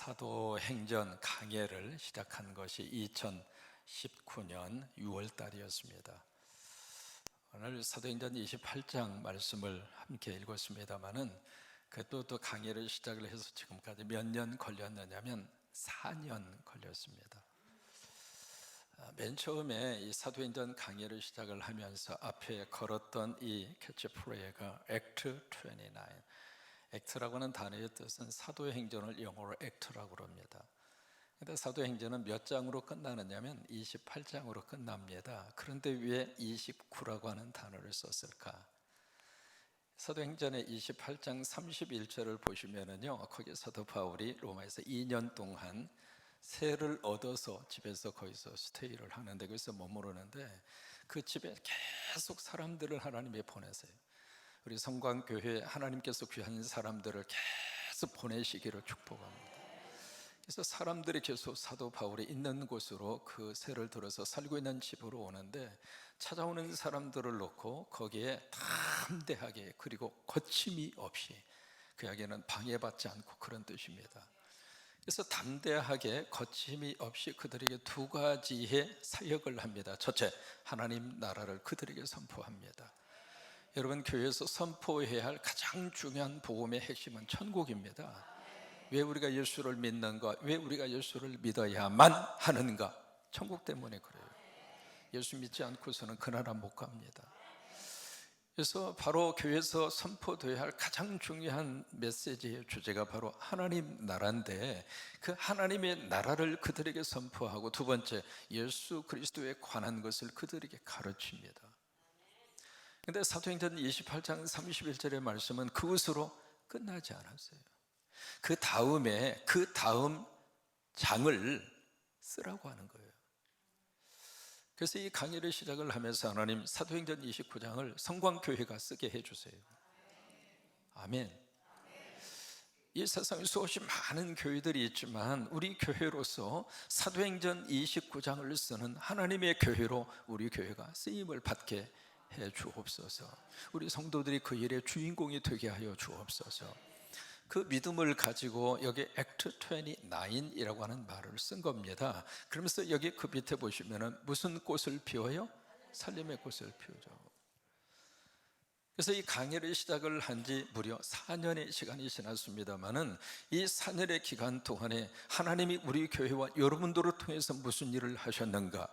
사도행전 강해를 시작한 것이 2019년 6월 달이었습니다. 오늘 사도행전 28장 말씀을 함께 읽었습니다마는 그것도 강해를 시작을 해서 지금까지 몇 년 걸렸느냐면 4년 걸렸습니다. 맨 처음에 이 사도행전 강해를 시작을 하면서 앞에 걸었던 이 캐치프레이가 액트 29. 액트라고 하는 단어의 뜻은 사도행전을 영어로 액트라고 합니다. 근데 사도행전은 몇 장으로 끝나느냐면 28장으로 끝납니다. 그런데 왜 29라고 하는 단어를 썼을까? 사도행전의 28장 31절을 보시면은요, 거기 사도 바울이 로마에서 2년 동안 세를 얻어서 집에서 거기서 스테이를 하는데, 거기서 머무르는데 그 집에 계속 사람들을 하나님이 보내세요. 우리 성광교회 하나님께서 귀한 사람들을 계속 보내시기를 축복합니다. 그래서 사람들이 계속 사도 바울이 있는 곳으로 그 세를 들어서 살고 있는 집으로 오는데, 찾아오는 사람들을 놓고 거기에 담대하게 그리고 거침이 없이, 그에게는 방해받지 않고 그런 뜻입니다. 그래서 담대하게 거침이 없이 그들에게 두 가지의 사역을 합니다. 첫째, 하나님 나라를 그들에게 선포합니다. 여러분, 교회에서 선포해야 할 가장 중요한 복음의 핵심은 천국입니다. 왜 우리가 예수를 믿는가? 왜 우리가 예수를 믿어야만 하는가? 천국 때문에 그래요. 예수 믿지 않고서는 그 나라 못 갑니다. 그래서 바로 교회에서 선포되어야 할 가장 중요한 메시지의 주제가 바로 하나님 나라인데, 그 하나님의 나라를 그들에게 선포하고, 두 번째, 예수 그리스도에 관한 것을 그들에게 가르칩니다. 그런데 사도행전 28장 31절의 말씀은 그것으로 끝나지 않았어요. 그 다음 장을 쓰라고 하는 거예요. 그래서 이 강의를 시작을 하면서 하나님, 사도행전 29장을 성광교회가 쓰게 해주세요. 아멘. 이 세상에 수없이 많은 교회들이 있지만 우리 교회로서 사도행전 29장을 쓰는 하나님의 교회로 우리 교회가 쓰임을 받게 해 주옵소서. 우리 성도들이 그 일의 주인공이 되게 하여 주옵소서. 그 믿음을 가지고 여기 액트 29이라고 하는 말을 쓴 겁니다. 그러면서 여기 그 밑에 보시면은 무슨 꽃을 피워요? 살림의 꽃을 피우죠. 그래서 이 강의를 시작을 한 지 무려 4년의 시간이 지났습니다만은, 이 4년의 기간 동안에 하나님이 우리 교회와 여러분들을 통해서 무슨 일을 하셨는가?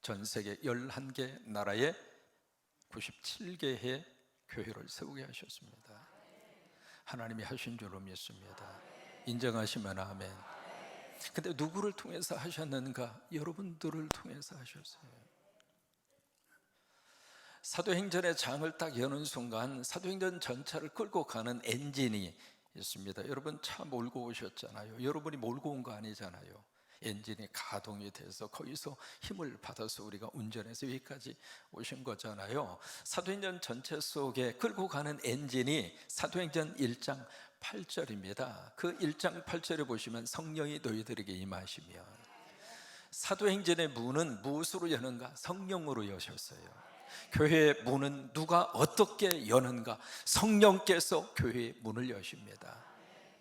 전 세계 11개 나라에 97개의 교회를 세우게 하셨습니다. 하나님이 하신 줄로 믿습니다. 인정하시면 아멘. 근데 누구를 통해서 하셨는가? 여러분들을 통해서 하셨어요. 사도행전의 장을 딱 여는 순간 사도행전 전체를 끌고 가는 엔진이 있습니다. 여러분 차 몰고 오셨잖아요. 여러분이 몰고 온 거 아니잖아요. 엔진이 가동이 돼서 거기서 힘을 받아서 우리가 운전해서 여기까지 오신 거잖아요. 사도행전 전체 속에 끌고 가는 엔진이 사도행전 1장 8절입니다. 그 1장 8절에 보시면 성령이 너희들에게 임하시며, 사도행전의 문은 무엇으로 여는가? 성령으로 여셨어요. 교회의 문은 누가 어떻게 여는가? 성령께서 교회의 문을 여십니다.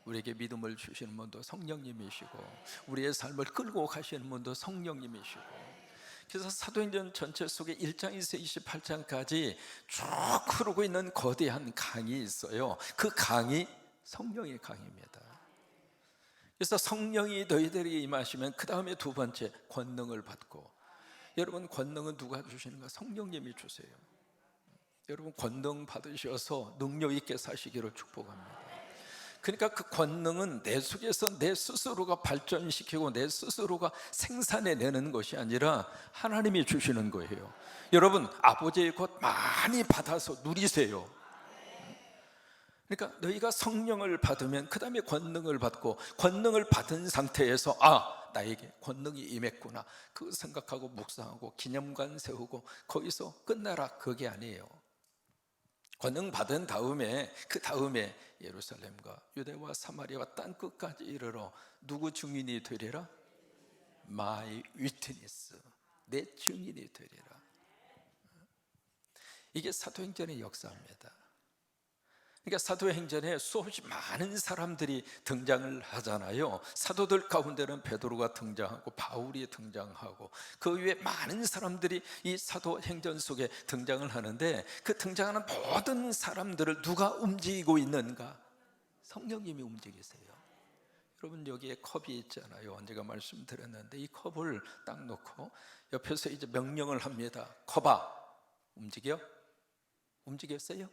우리에게 믿음을 주시는 분도 성령님이시고, 우리의 삶을 끌고 가시는 분도 성령님이시고, 그래서 사도행전 전체 속에 1장에서 28장까지 쭉 흐르고 있는 거대한 강이 있어요. 그 강이 성령의 강입니다. 그래서 성령이 너희들에게 임하시면 그 다음에 두 번째, 권능을 받고. 여러분, 권능은 누가 주시는가? 성령님이 주세요. 여러분, 권능 받으셔서 능력 있게 사시기를 축복합니다. 그러니까 그 권능은 내 속에서 내 스스로가 발전시키고 내 스스로가 생산해내는 것이 아니라 하나님이 주시는 거예요. 여러분, 아버지의 것 많이 받아서 누리세요. 그러니까 너희가 성령을 받으면 그 다음에 권능을 받고, 권능을 받은 상태에서 나에게 권능이 임했구나, 그거 생각하고 묵상하고 기념관 세우고 거기서 끝나라, 그게 아니에요. 권능 받은 다음에 그 다음에 예루살렘과 유대와 사마리아와 땅 끝까지 이르러 누구 증인이 되리라? My witness, 내 증인이 되리라. 이게 사도행전의 역사입니다. 그러니까 사도행전에 수없이 많은 사람들이 등장을 하잖아요. 사도들 가운데는 베드로가 등장하고 바울이 등장하고 그 위에 많은 사람들이 이 사도행전 속에 등장을 하는데, 그 등장하는 모든 사람들을 누가 움직이고 있는가? 성령님이 움직이세요. 여러분, 여기에 컵이 있잖아요. 제가 말씀드렸는데 이 컵을 딱 놓고 옆에서 이제 명령을 합니다. 컵아, 움직여? 움직였어요?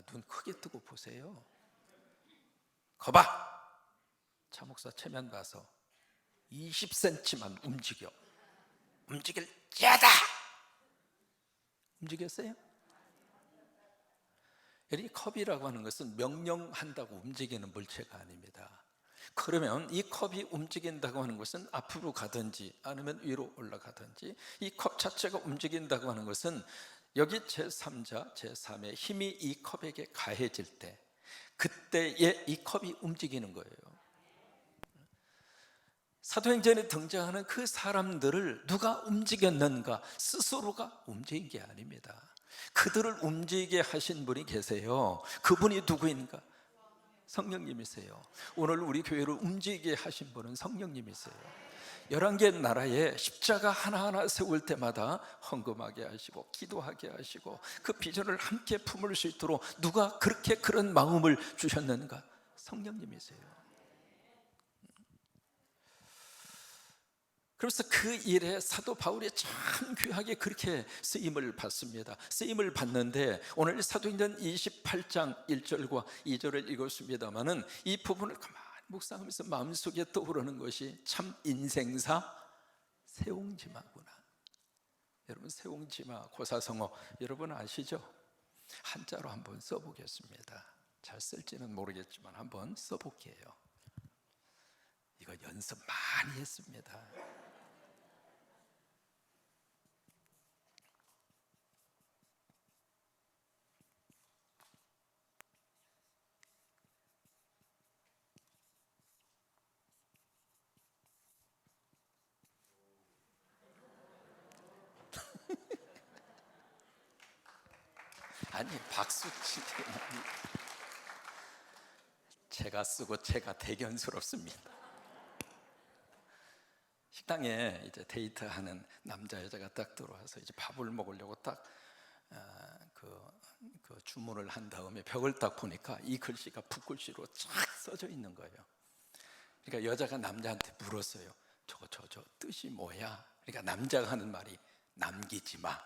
눈 크게 뜨고 보세요. 거봐! 차 목사 체면 봐서 20cm만 움직여. 움직일 자다! 움직였어요? 이 컵이라고 하는 것은 명령한다고 움직이는 물체가 아닙니다. 그러면 이 컵이 움직인다고 하는 것은 앞으로 가든지 아니면 위로 올라가든지, 이 컵 자체가 움직인다고 하는 것은 여기 제3자, 제3의 힘이 이 컵에게 가해질 때, 그때에 이 컵이 움직이는 거예요. 사도행전에 등장하는 그 사람들을 누가 움직였는가? 스스로가 움직인 게 아닙니다. 그들을 움직이게 하신 분이 계세요. 그분이 누구인가? 성령님이세요. 오늘 우리 교회를 움직이게 하신 분은 성령님이세요. 11개 나라에 십자가 하나하나 세울 때마다 헌금하게 하시고 기도하게 하시고 그 비전을 함께 품을 수 있도록 누가 그렇게 그런 마음을 주셨는가? 성령님이세요. 그래서 그 일에 사도 바울이 참 귀하게 그렇게 쓰임을 받습니다. 쓰임을 받는데 오늘 사도행전 28장 1절과 2절을 읽었습니다마는 이 부분을 가만히 묵상하면서 마음속에 떠오르는 것이 참 인생사 세옹지마구나. 여러분, 세옹지마, 고사성어 여러분 아시죠? 한자로 한번 써보겠습니다. 잘 쓸지는 모르겠지만 한번 써볼게요. 이거 연습 많이 했습니다. 아니, 박수 치기 제가 쓰고 제가 대견스럽습니다. 식당에 이제 데이트하는 남자 여자가 딱 들어와서 이제 밥을 먹으려고 딱 그 주문을 한 다음에 벽을 딱 보니까 이 글씨가 붓글씨로 쫙 써져 있는 거예요. 그러니까 여자가 남자한테 물었어요. 저 뜻이 뭐야? 그러니까 남자가 하는 말이 남기지 마.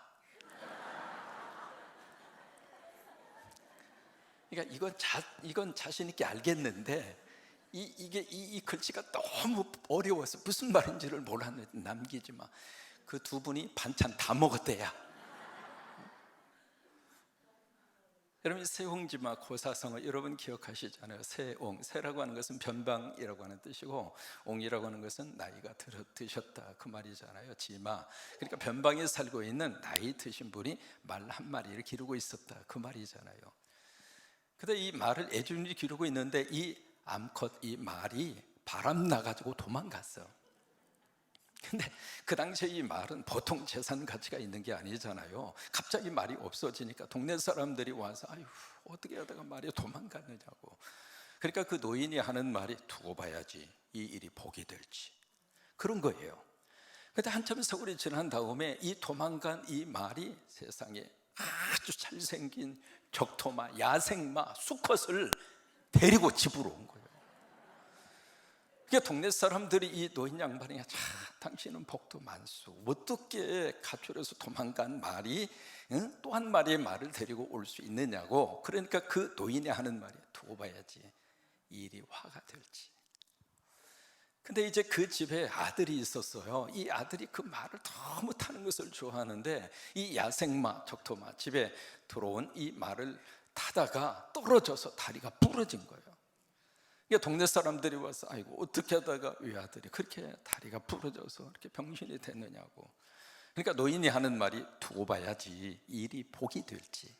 그러니까 이건 자신 있게 알겠는데 이 글씨가 너무 어려워서 무슨 말인지를 몰랐는데 남기지 마. 그 두 분이 반찬 다 먹었대야. 여러분, 세옹지마, 고사성어 여러분 기억하시잖아요. 세옹, 세라고 하는 것은 변방이라고 하는 뜻이고 옹이라고 하는 것은 나이가 드셨다 그 말이잖아요. 지마, 그러니까 변방에 살고 있는 나이 드신 분이 말 한 마리를 기르고 있었다 그 말이잖아요. 근데 이 말을 애준히 기르고 있는데 이 암컷, 이 말이 바람 나가지고 도망갔어. 근데 그 당시에 이 말은 보통 재산 가치가 있는 게 아니잖아요. 갑자기 말이 없어지니까 동네 사람들이 와서 아유, 어떻게 하다가 말이 도망갔느냐고. 그러니까 그 노인이 하는 말이 두고 봐야지 이 일이 복이 될지, 그런 거예요. 근데 한참 세월이 지난 다음에 이 도망간 이 말이 세상에 아주 잘생긴 적토마, 야생마, 수컷을 데리고 집으로 온 거예요. 그러니까 동네 사람들이 이 노인 양반이 당신은 복도 많소, 어떻게 가출해서 도망간 말이 또 한 마리의 말을 데리고 올 수 있느냐고. 그러니까 그 노인이 하는 말이 두고 봐야지 이 일이 화가 될지. 근데 이제 그 집에 아들이 있었어요. 이 아들이 그 말을 너무 타는 것을 좋아하는데 이 야생마, 적토마 집에 들어온 이 말을 타다가 떨어져서 다리가 부러진 거예요. 그러니까 동네 사람들이 와서 아이고, 어떻게 하다가 왜 아들이 그렇게 다리가 부러져서 이렇게 병신이 됐느냐고. 그러니까 노인이 하는 말이 두고 봐야지 이 일이 복이 될지.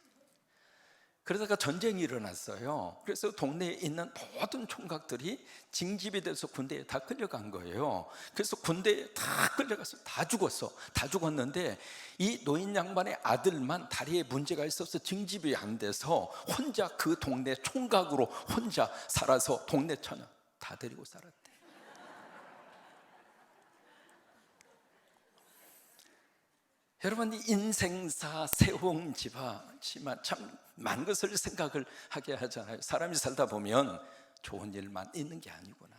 그러다가 전쟁이 일어났어요. 그래서 동네에 있는 모든 총각들이 징집이 돼서 군대에 다 끌려간 거예요. 그래서 군대에 다 끌려가서 다 죽었어. 다 죽었는데 이 노인 양반의 아들만 다리에 문제가 있어서 징집이 안 돼서 혼자 그 동네 총각으로 혼자 살아서 동네 처녀 다 데리고 살았대. 여러분, 이 인생사 세홍지마지만 참 많은 것을 생각을 하게 하잖아요. 사람이 살다 보면 좋은 일만 있는 게 아니구나,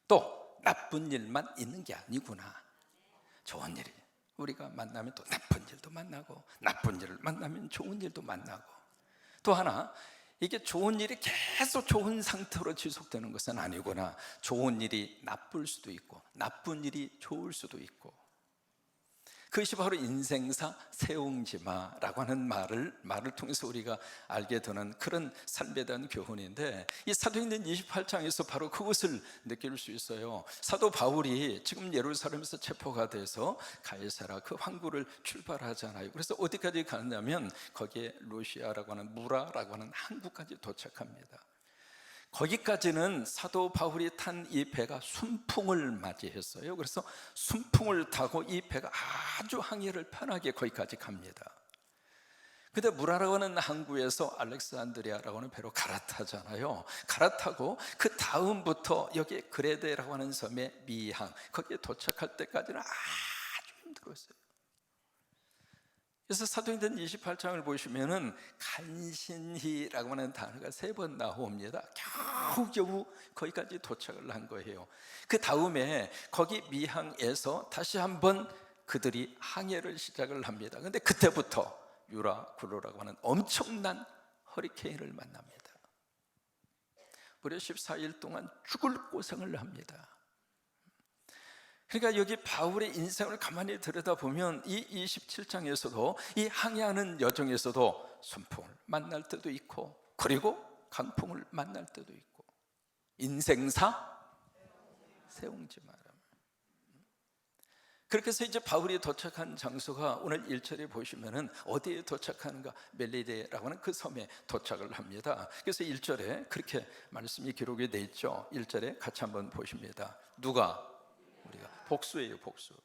또 나쁜 일만 있는 게 아니구나. 좋은 일이 우리가 만나면 또 나쁜 일도 만나고, 나쁜 일을 만나면 좋은 일도 만나고, 또 하나 이게 좋은 일이 계속 좋은 상태로 지속되는 것은 아니구나. 좋은 일이 나쁠 수도 있고 나쁜 일이 좋을 수도 있고, 그것이 바로 인생사 세옹지마라고 하는 말을 통해서 우리가 알게 되는 그런 삶에 대한 교훈인데, 이 사도행전 28장에서 바로 그것을 느낄 수 있어요. 사도 바울이 지금 예루살렘에서 체포가 돼서 가이사라 그 항구를 출발하잖아요. 그래서 어디까지 가느냐면 거기에 루시아라고 하는 무라라고 하는 항구까지 도착합니다. 거기까지는 사도 바울이 탄 이 배가 순풍을 맞이했어요. 그래서 순풍을 타고 이 배가 아주 항해를 편하게 거기까지 갑니다. 근데 무라라고 하는 항구에서 알렉산드리아라고 하는 배로 갈아타잖아요. 갈아타고 그 다음부터 여기 그레데라고 하는 섬의 미항, 거기에 도착할 때까지는 아주 힘들었어요. 그래서 사도행전 28장을 보시면은 간신히라고 하는 단어가 3번 나옵니다. 겨우겨우 거기까지 도착을 한 거예요. 그 다음에 거기 미항에서 다시 한번 그들이 항해를 시작을 합니다. 근데 그때부터 유라굴로라고 하는 엄청난 허리케인을 만납니다. 무려 14일 동안 죽을 고생을 합니다. 그러니까 여기 바울의 인생을 가만히 들여다보면 이 27장에서도 이 항해하는 여정에서도 순풍을 만날 때도 있고, 그리고 강풍을 만날 때도 있고, 인생사 세옹지마라. 그렇게 해서 이제 바울이 도착한 장소가 오늘 1절에 보시면은 어디에 도착하는가? 멜리데라고 하는 그 섬에 도착을 합니다. 그래서 1절에 그렇게 말씀이 기록이 되어 있죠. 1절에 같이 한번 보십니다. 누가? 우리가. 복수예요, 복수.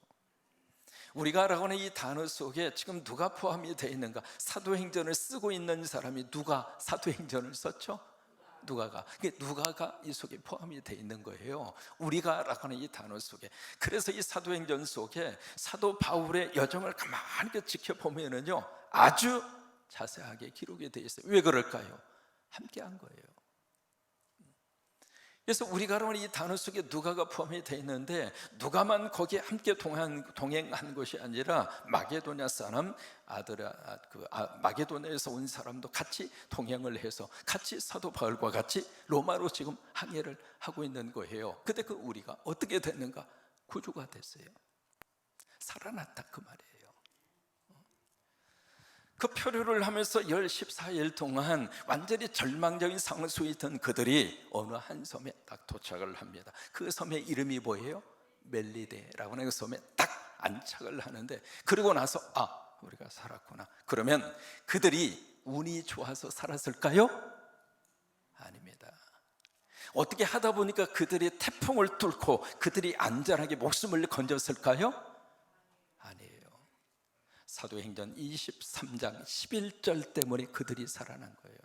우리가라고 하는 이 단어 속에 지금 누가 포함이 되어 있는가? 사도행전을 쓰고 있는 사람이 누가 사도행전을 썼죠? 누가가. 누가가 이 속에 포함이 되어 있는 거예요. 우리가라고 하는 이 단어 속에. 그래서 이 사도행전 속에 사도 바울의 여정을 가만히 지켜보면은요, 아주 자세하게 기록이 되어 있어요. 왜 그럴까요? 함께 한 거예요. 그래서 우리가라고 하는 이 단어 속에 누가가 포함이 되어 있는데, 누가만 거기에 함께 동행한 것이 아니라 마게도냐 사람 마게도냐에서 온 사람도 같이 동행을 해서 같이 사도 바울과 같이 로마로 지금 항해를 하고 있는 거예요. 근데 그 우리가 어떻게 됐는가? 구주가 됐어요. 살아났다, 그 말이에요. 그 표류를 하면서 14일 동안 완전히 절망적인 상황 속에 있던 그들이 어느 한 섬에 딱 도착을 합니다. 그 섬의 이름이 뭐예요? 멜리데라고 하는 그 섬에 딱 안착을 하는데, 그러고 나서 우리가 살았구나. 그러면 그들이 운이 좋아서 살았을까요? 아닙니다. 어떻게 하다 보니까 그들이 태풍을 뚫고 그들이 안전하게 목숨을 건졌을까요? 아니에요. 사도행전 23장 11절 때문에 그들이 살아난 거예요.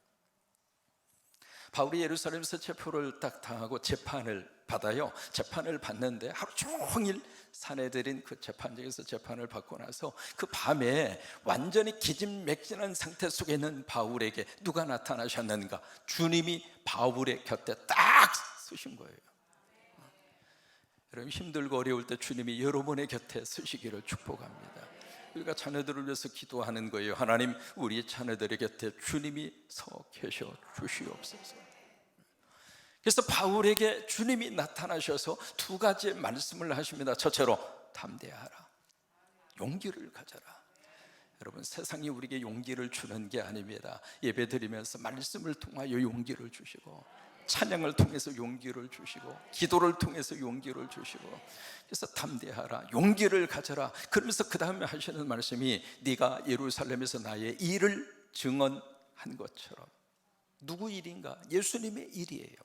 바울이 예루살렘에서 체포를 딱 당하고 재판을 받아요. 재판을 받는데 하루 종일 사내들인 그 재판장에서 재판을 받고 나서 그 밤에 완전히 기진맥진한 상태 속에 있는 바울에게 누가 나타나셨는가? 주님이 바울의 곁에 딱 서신 거예요. 여러분, 힘들고 어려울 때 주님이 여러분의 곁에 서시기를 축복합니다. 우리가 자녀들을 위해서 기도하는 거예요. 하나님, 우리 자녀들의 곁에 주님이 서 계셔 주시옵소서. 그래서 바울에게 주님이 나타나셔서 2가지의 말씀을 하십니다. 첫째로, 담대하라, 용기를 가져라. 여러분, 세상이 우리에게 용기를 주는 게 아닙니다. 예배드리면서 말씀을 통하여 용기를 주시고, 찬양을 통해서 용기를 주시고, 기도를 통해서 용기를 주시고, 그래서 담대하라, 용기를 가져라. 그러면서 그 다음에 하시는 말씀이 네가 예루살렘에서 나의 일을 증언하리라. 한 것처럼. 누구 일인가? 예수님의 일이에요.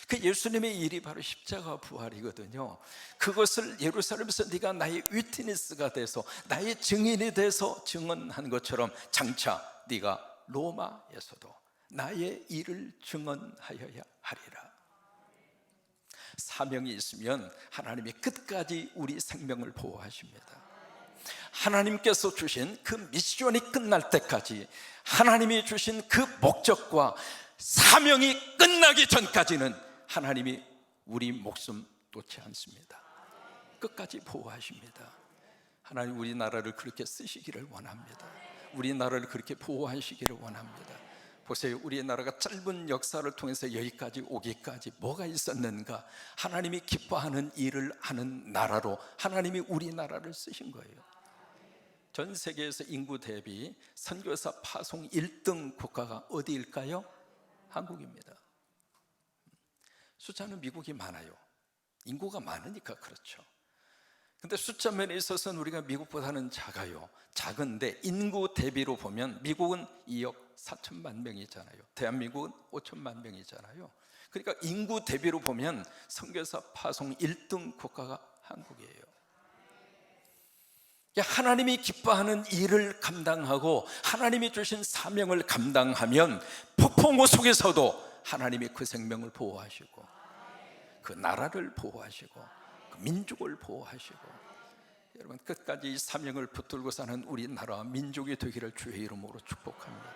그 예수님의 일이 바로 십자가 부활이거든요. 그것을 예루살렘에서 네가 나의 위트니스가 돼서, 나의 증인이 돼서 증언한 것처럼 장차 네가 로마에서도 나의 일을 증언하여야 하리라. 사명이 있으면 하나님이 끝까지 우리 생명을 보호하십니다. 하나님께서 주신 그 미션이 끝날 때까지, 하나님이 주신 그 목적과 사명이 끝나기 전까지는 하나님이 우리 목숨 놓지 않습니다. 끝까지 보호하십니다. 하나님 우리나라를 그렇게 쓰시기를 원합니다. 우리나라를 그렇게 보호하시기를 원합니다. 보세요, 우리나라가 짧은 역사를 통해서 여기까지 오기까지 뭐가 있었는가? 하나님이 기뻐하는 일을 하는 나라로 하나님이 우리나라를 쓰신 거예요. 전 세계에서 인구 대비 선교사 파송 1등 국가가 어디일까요? 한국입니다. 숫자는 미국이 많아요. 인구가 많으니까 그렇죠. 근데 숫자 면에 있어서는 우리가 미국보다는 작아요. 작은데 인구 대비로 보면 미국은 2억 4천만 명이잖아요. 대한민국은 5천만 명이잖아요. 그러니까 인구 대비로 보면 선교사 파송 1등 국가가 한국이에요. 하나님이 기뻐하는 일을 감당하고 하나님이 주신 사명을 감당하면 폭풍우 속에서도 하나님이 그 생명을 보호하시고, 그 나라를 보호하시고, 그 민족을 보호하시고, 여러분 끝까지 이 사명을 붙들고 사는 우리나라 민족이 되기를 주의 이름으로 축복합니다.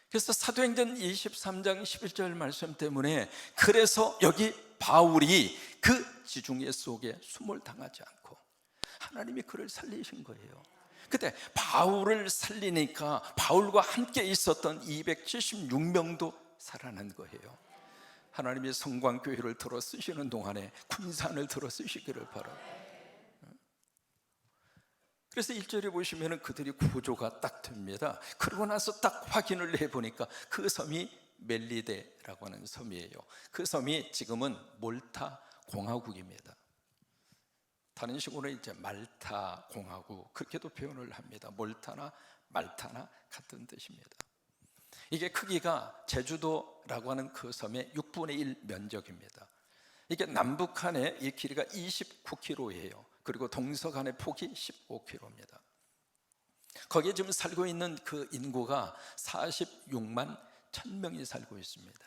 그래서 사도행전 23장 11절 말씀 때문에, 그래서 여기 바울이 그 지중해 속에 숨을 당하지 않고 하나님이 그를 살리신 거예요. 그때 바울을 살리니까 바울과 함께 있었던 276명도 살아난 거예요. 하나님이 성광교회를 들어 쓰시는 동안에 군산을 들어 쓰시기를 바랍니다. 그래서 1절에 보시면 그들이 구조가 딱 됩니다. 그러고 나서 딱 확인을 해보니까 그 섬이 멜리데라고 하는 섬이에요. 그 섬이 지금은 몰타 공화국입니다. 다른 식으로 이제 말타 공화국, 그렇게도 표현을 합니다. 몰타나 말타나 같은 뜻입니다. 이게 크기가 제주도라고 하는 그 섬의 6분의 1 면적입니다. 이게 남북한의 이 길이가 29km예요. 그리고 동서간의 폭이 15km입니다. 거기에 지금 살고 있는 그 인구가 46만 1000명이 살고 있습니다.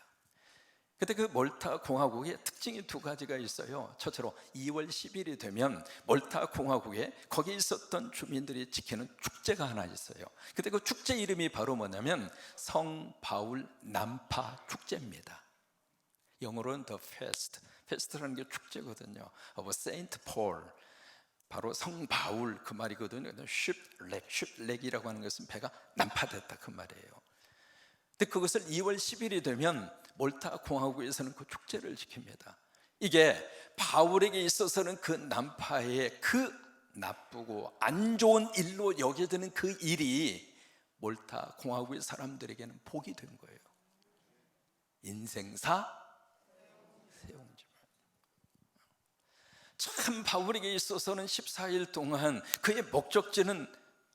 그때 그 몰타 공화국의 특징이 두 가지가 있어요. 첫째로 2월 10일이 되면 몰타 공화국에 거기 있었던 주민들이 지키는 축제가 하나 있어요. 그때 그 축제 이름이 바로 뭐냐면 성 바울 난파 축제입니다. 영어로는 The Fest, Fest라는 게 축제거든요. of Saint Paul, 바로 성 바울 그 말이거든요. shipwreck이라고 하는 것은 배가 난파됐다 그 말이에요. 근데 그것을 2월 10일이 되면 몰타 공화국에서는 그 축제를 지킵니다. 이게 바울에게 있어서는 그 난파의 그 나쁘고 안 좋은 일로 여겨지는 그 일이 몰타 공화국의 사람들에게는 복이 된 거예요. 인생사 세옹지물. 참 바울에게 있어서는 14일 동안 그의 목적지는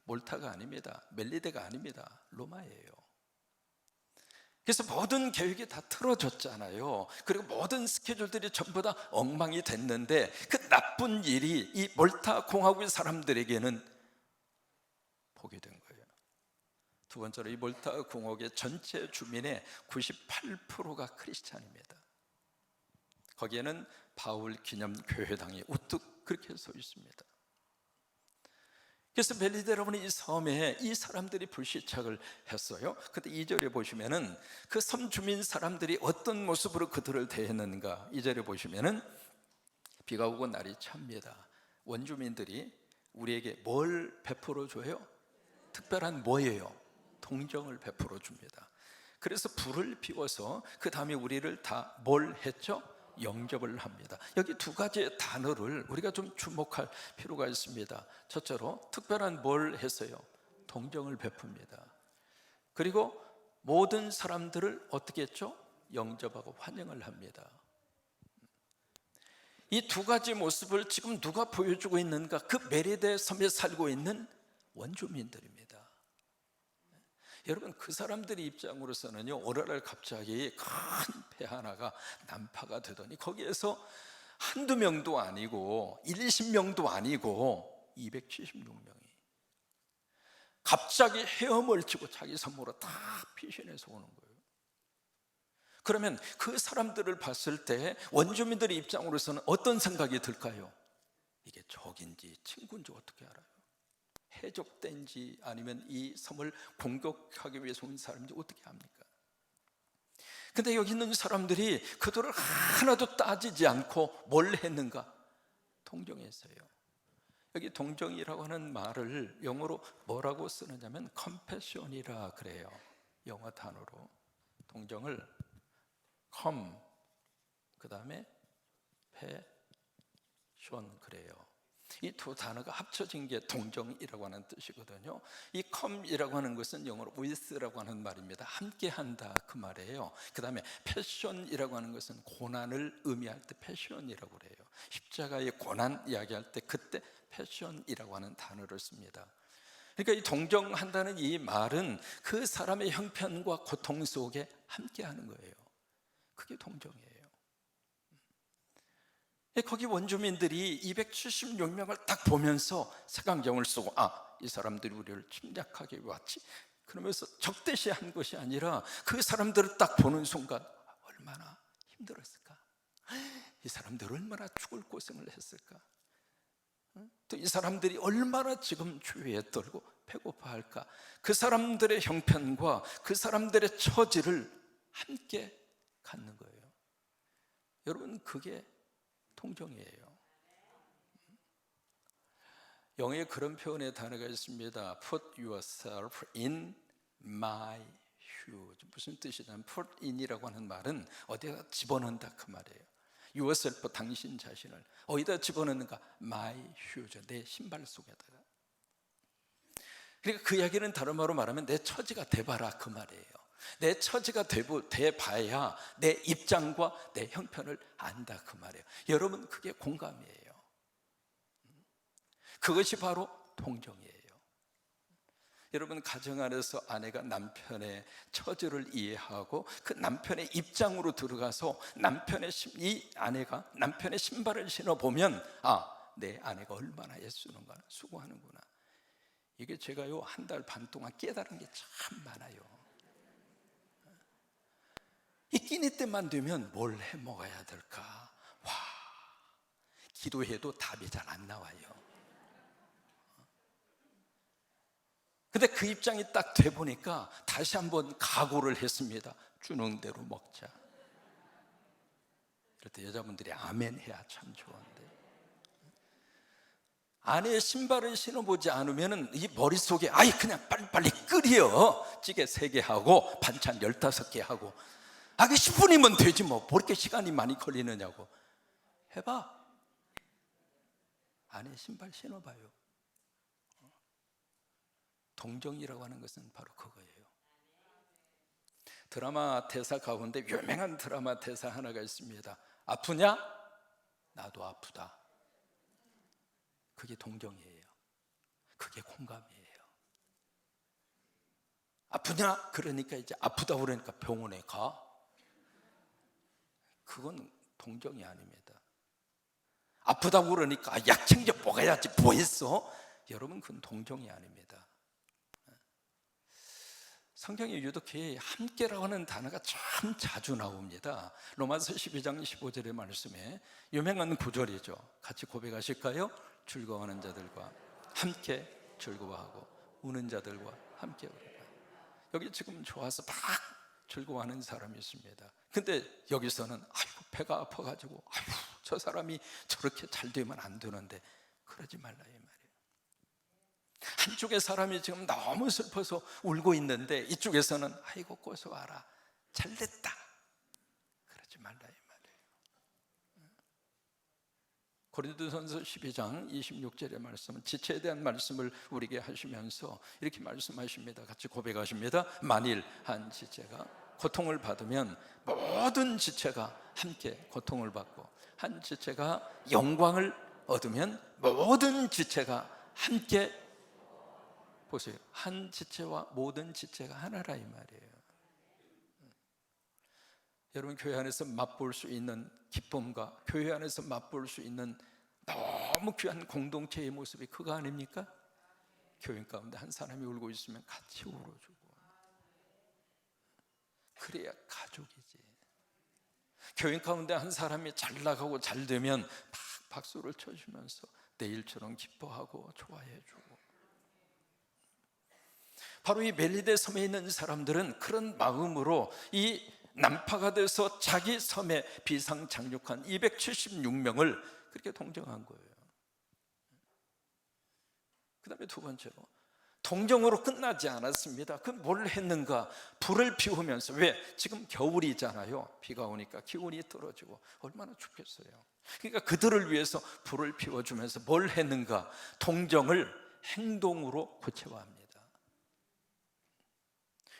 몰타가 아닙니다. 멜리데가 아닙니다. 로마예요. 그래서 모든 계획이 다 틀어졌잖아요. 그리고 모든 스케줄들이 전부 다 엉망이 됐는데 그 나쁜 일이 이 몰타 공화국의 사람들에게는 복이 된 거예요. 두 번째로 이 몰타 공화국의 전체 주민의 98%가 크리스찬입니다. 거기에는 바울 기념 교회당이 우뚝 그렇게 서 있습니다. 그래서 멜리데라는 이 섬에 이 사람들이 불시착을 했어요. 근데 2절에 보시면은 그 섬 주민 사람들이 어떤 모습으로 그들을 대했는가, 2절에 보시면은 비가 오고 날이 찹니다. 원주민들이 우리에게 뭘 베풀어 줘요? 특별한 뭐예요? 동정을 베풀어 줍니다. 그래서 불을 피워서 그 다음에 우리를 다 뭘 했죠? 영접을 합니다. 여기 두 가지의 단어를 우리가 좀 주목할 필요가 있습니다. 첫째로 특별한 뭘 했어요? 동정을 베풉니다. 그리고 모든 사람들을 어떻게 했죠? 영접하고 환영을 합니다. 이 두 가지 모습을 지금 누가 보여주고 있는가? 그 메리데 섬에 살고 있는 원주민들입니다. 여러분, 그 사람들의 입장으로서는요, 오늘날 갑자기 큰 배 하나가 난파가 되더니 거기에서 한두 명도 아니고 20명도 아니고 276명이 갑자기 헤엄을 치고 자기 선물로 다 피신해서 오는 거예요. 그러면 그 사람들을 봤을 때 원주민들의 입장으로서는 어떤 생각이 들까요? 이게 적인지 친구인지 어떻게 알아요? 해적된지 아니면 이 섬을 공격하기 위해서 온 사람인지 어떻게 합니까? 근데 여기 있는 사람들이 그들을 하나도 따지지 않고 뭘 했는가? 동정했어요. 여기 동정이라고 하는 말을 영어로 뭐라고 쓰느냐면 compassion이라 그래요. 영어 단어로 동정을 com 그 다음에 passion 그래요. 이 두 단어가 합쳐진 게 동정이라고 하는 뜻이거든요. 이 come이라고 하는 것은 영어로 with라고 하는 말입니다. 함께한다 그 말이에요. 그 다음에 passion이라고 하는 것은 고난을 의미할 때 passion이라고 그래요. 십자가의 고난 이야기할 때 그때 passion이라고 하는 단어를 씁니다. 그러니까 이 동정한다는 이 말은 그 사람의 형편과 고통 속에 함께하는 거예요. 그게 동정이에요. 거기 원주민들이 276명을 딱 보면서 색안경을 쓰고 이 사람들이 우리를 침략하게 왔지, 그러면서 적대시한 것이 아니라 그 사람들을 딱 보는 순간 얼마나 힘들었을까, 이 사람들 얼마나 죽을 고생을 했을까, 또 이 사람들이 얼마나 지금 주위에 떨고 배고파할까, 그 사람들의 형편과 그 사람들의 처지를 함께 갖는 거예요. 여러분, 그게 동정이에요. 영어에 그런 표현의 단어가 있습니다. Put yourself in my shoes. 무슨 뜻이냐면 put in이라고 하는 말은 어디다 집어넣는다 그 말이에요. yourself, 당신 자신을 어디다 집어넣는가? my shoes, 내 신발 속에다가. 그러니까 그 이야기는 다른 말로 말하면 내 처지가 돼봐라 그 말이에요. 내 처지가 돼봐야 내 입장과 내 형편을 안다 그 말이에요. 여러분, 그게 공감이에요. 그것이 바로 동정이에요. 여러분, 가정 안에서 아내가 남편의 처지를 이해하고 그 남편의 입장으로 들어가서 이 아내가 남편의 신발을 신어보면 내 아내가 얼마나 애쓰는구나, 수고하는구나. 이게 제가요 한 달 반 동안 깨달은 게 참 많아요. 이 끼니 때만 되면 뭘 해 먹어야 될까? 기도해도 답이 잘 안 나와요. 근데 그 입장이 딱 돼 보니까 다시 한번 각오를 했습니다. 주는 대로 먹자. 그럴 때 여자분들이 아멘 해야 참 좋은데, 아내의 신발을 신어보지 않으면 이 머릿속에 그냥 빨리빨리 끓여 찌개 3개 하고 반찬 15개 하고 그 10분이면 되지 뭐 이렇게 시간이 많이 걸리느냐고. 해봐. 아내 신발 신어봐요. 동정이라고 하는 것은 바로 그거예요. 드라마 대사 가운데 유명한 드라마 대사 하나가 있습니다. 아프냐? 나도 아프다. 그게 동정이에요. 그게 공감이에요. 아프냐? 그러니까 이제 아프다 그러니까 병원에 가. 그건 동정이 아닙니다. 아프다고 그러니까 약 챙겨 먹어야지 뭐 했어? 여러분, 그건 동정이 아닙니다. 성경에 유독히 함께라고 하는 단어가 참 자주 나옵니다. 로마서 12장 15절의 말씀에 유명한 구절이죠. 같이 고백하실까요? 즐거워하는 자들과 함께 즐거워하고 우는 자들과 함께 우리라. 여기 지금 좋아서 막 즐거워하는 사람이 있습니다. 근데 여기서는 배가 아파가지고 저 사람이 저렇게 잘 되면 안 되는데 그러지 말라 이 말이에요. 한쪽의 사람이 지금 너무 슬퍼서 울고 있는데 이쪽에서는 고소 와라, 잘 됐다, 그러지 말라 이 말이에요. 고린도전서 12장 26절의 말씀은 지체에 대한 말씀을 우리에게 하시면서 이렇게 말씀하십니다. 같이 고백하십니다. 만일 한 지체가 고통을 받으면 모든 지체가 함께 고통을 받고, 한 지체가 영광을 얻으면 모든 지체가 함께. 보세요. 한 지체와 모든 지체가 하나라 이 말이에요. 여러분, 교회 안에서 맛볼 수 있는 기쁨과 교회 안에서 맛볼 수 있는 너무 귀한 공동체의 모습이 그거 아닙니까? 교회 가운데 한 사람이 울고 있으면 같이 울어주고, 그래야 가족이지. 교회 가운데 한 사람이 잘 나가고 잘 되면 막 박수를 쳐주면서 내일처럼 기뻐하고 좋아해주고. 바로 이 멜리데 섬에 있는 사람들은 그런 마음으로 이 난파가 돼서 자기 섬에 비상 착륙한 276명을 그렇게 동정한 거예요. 그 다음에 두 번째로, 동정으로 끝나지 않았습니다. 그 뭘 했는가? 불을 피우면서, 왜? 지금 겨울이잖아요. 비가 오니까 기온이 떨어지고 얼마나 춥겠어요. 그러니까 그들을 위해서 불을 피워주면서 뭘 했는가? 동정을 행동으로 구체화합니다.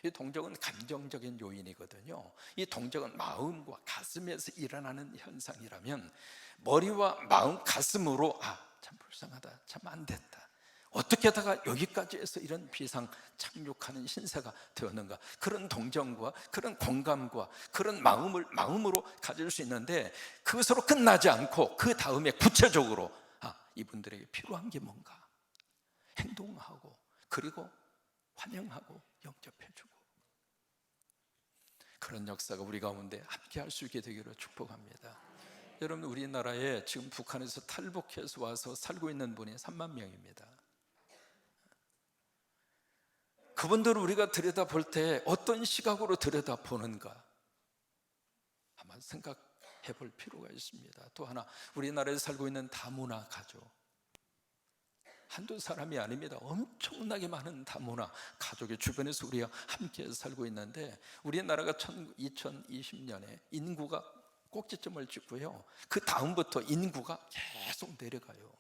이 동정은 감정적인 요인이거든요. 이 동정은 마음과 가슴에서 일어나는 현상이라면, 머리와 마음, 가슴으로 참 불쌍하다, 참 안 됐다, 어떻게 하다가 여기까지 해서 이런 비상 착륙하는 신세가 되었는가, 그런 동정과 그런 공감과 그런 마음으로 가질 수 있는데, 그것으로 끝나지 않고 그 다음에 구체적으로 이분들에게 필요한 게 뭔가 행동하고, 그리고 환영하고 영접해주고, 그런 역사가 우리 가운데 함께 할 수 있게 되기를 축복합니다. 여러분, 우리나라에 지금 북한에서 탈북해서 와서 살고 있는 분이 3만 명입니다. 그분들을 우리가 들여다볼 때 어떤 시각으로 들여다보는가 한번 생각해 볼 필요가 있습니다. 또 하나, 우리나라에 살고 있는 다문화 가족, 한두 사람이 아닙니다. 엄청나게 많은 다문화 가족의 주변에서 우리가 함께 살고 있는데, 우리나라가 2020년에 인구가 꼭지점을 찍고요, 그 다음부터 인구가 계속 내려가요.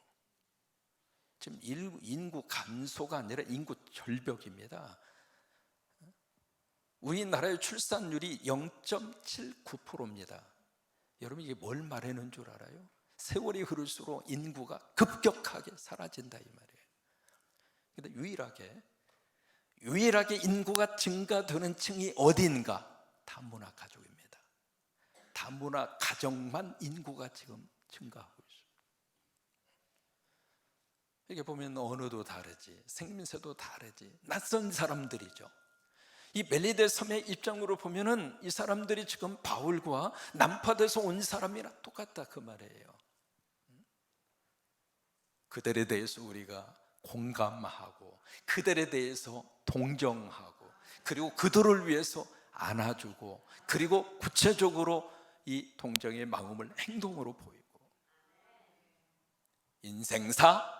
지금 인구 감소가 아니라 인구 절벽입니다. 우리나라의 출산율이 0.79%입니다. 여러분, 이게 뭘 말하는 줄 알아요? 세월이 흐를수록 인구가 급격하게 사라진다 이 말이에요. 근데 유일하게 인구가 증가되는 층이 어디인가? 다문화 가족입니다. 다문화 가정만 인구가 지금 증가하고 있어요. 이게 보면 언어도 다르지, 생김새도 다르지, 낯선 사람들이죠. 이 멜리데 섬의 입장으로 보면은 이 사람들이 지금 바울과 난파돼서 온 사람이랑 똑같다 그 말이에요. 그들에 대해서 우리가 공감하고, 그들에 대해서 동정하고, 그리고 그들을 위해서 안아주고, 그리고 구체적으로 이 동정의 마음을 행동으로 보이고. 인생사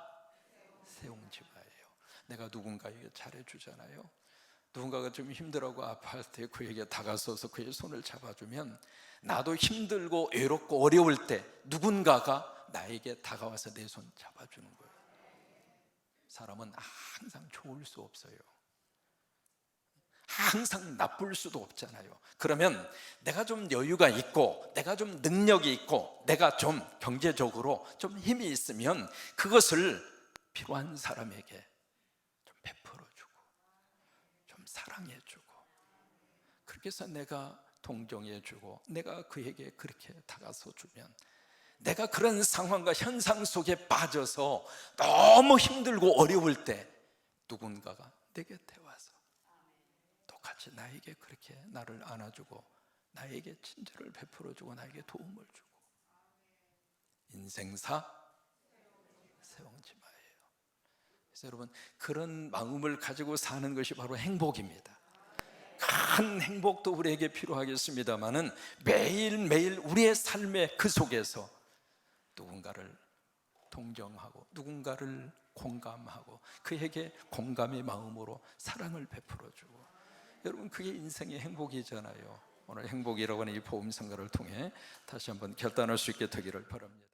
세옹지마예요. 내가 누군가에게 잘해주잖아요. 누군가가 좀 힘들어하고 아파할 때 그에게 다가서서 그의 손을 잡아주면, 나도 힘들고 외롭고 어려울 때 누군가가 나에게 다가와서 내 손 잡아주는 거예요. 사람은 항상 좋을 수 없어요. 항상 나쁠 수도 없잖아요. 그러면 내가 좀 여유가 있고, 내가 좀 능력이 있고, 내가 좀 경제적으로 좀 힘이 있으면 그것을 필요한 사람에게 좀 베풀어주고, 좀 사랑해주고, 그렇게 해서 내가 동정해주고, 내가 그에게 그렇게 다가서 주면, 내가 그런 상황과 현상 속에 빠져서 너무 힘들고 어려울 때 누군가가 내 곁에 와서 똑같이 나에게 그렇게 나를 안아주고, 나에게 친절을 베풀어주고, 나에게 도움을 주고. 인생사 세옹지마예요. 그래서 여러분, 그런 마음을 가지고 사는 것이 바로 행복입니다. 큰 행복도 우리에게 필요하겠습니다마는, 매일매일 우리의 삶의 그 속에서 누군가를 동정하고, 누군가를 공감하고, 그에게 공감의 마음으로 사랑을 베풀어주고, 여러분, 그게 인생의 행복이잖아요. 오늘 행복이라고 하는 이 복음 성가를 통해 다시 한번 결단할 수 있게 되기를 바랍니다.